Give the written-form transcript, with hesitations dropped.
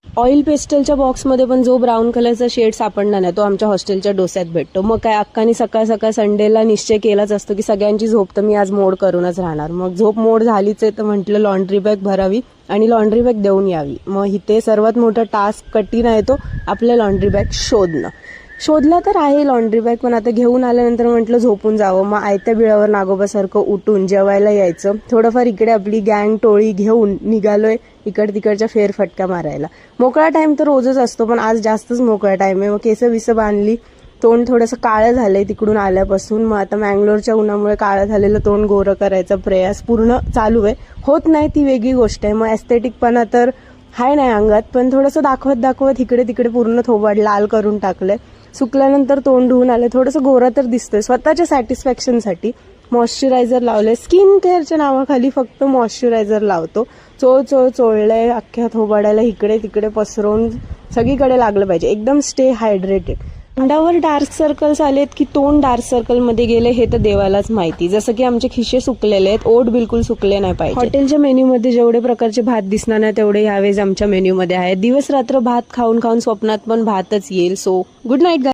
Oil पेस्टलच्या बॉक्समध्ये पण जो ब्राऊन कलरचा शेड सापडणार नाही तो आमच्या हॉस्टेलच्या डोस्यात भेटतो. मग काय अक्कानी सकाळ सकाळ संडेला निश्चय केलाच असतो की सगळ्यांची झोप तर मी आज मोड करूनच राहणार. मग झोप मोड झालीच आहे तर म्हटलं लॉन्ड्री बॅग भरावी आणि लॉन्ड्री बॅग देऊन यावी. मग इथे सर्वात मोठा टास्क कठीण आहे तो आपल्या लॉन्ड्री बॅग शोधणं. शोधला तर आहे लॉन्ड्री बॅग, पण आता घेऊन आल्यानंतर म्हटलं झोपून जावं. मग आयत्या बिळावर नागोबासारखं उठून जेवायला यायचं. थोडंफार इकडे आपली गँग टोळी घेऊन निघालोय इकड तिकडच्या फेरफटका मारायला. मोकळा टाइम तर रोजच असतो पण आज जास्तच मोकळा टाइम आहे. मग केस विस बांधली, तोंड थोडंसं काळं झालंय तिकडून आल्यापासून. मग आता मँगलोरच्या उन्हामुळे काळं झालेलं तोंड गोरं करायचा प्रयास पूर्ण चालू आहे. होत नाही ती वेगळी गोष्ट आहे. मग एस्थेटिकपणा तर हाय नाही अंगात, पण थोडंसं दाखवत इकडे तिकडे पूर्ण थोबाड लाल करून टाकलंय. सुकल्यानंतर तोंड धुवून आले, थोडंसं गोरा तर दिसतोय. स्वतःच्या सॅटिस्फॅक्शनसाठी मॉइश्चरायझर लावलंय. स्किन केअरच्या नावाखाली फक्त मॉइश्चरायझर लावतो. चोळलंय अख्ख्या थोबाडाला इकडे तिकडे पसरवून सगळीकडे लागलं पाहिजे. एकदम स्टे हायड्रेटेड. तोंडावर डार्क सर्कल्स आलेत की तोंड डार्क सर्कल मध्ये गेले हे तर देवालाच माहिती. जसं की आमचे खिशे सुकलेले आहेत, ओठ बिलकुल सुकले नाही पाहिजे. हॉटेलच्या मेन्यू मध्ये जेवढे प्रकारचे भात दिसणार नाही तेवढे यावेळेस आमच्या मेन्यू मध्ये आहेत. दिवस रात्र भात खाऊन खाऊन स्वप्नात पण भातच येईल. So good night.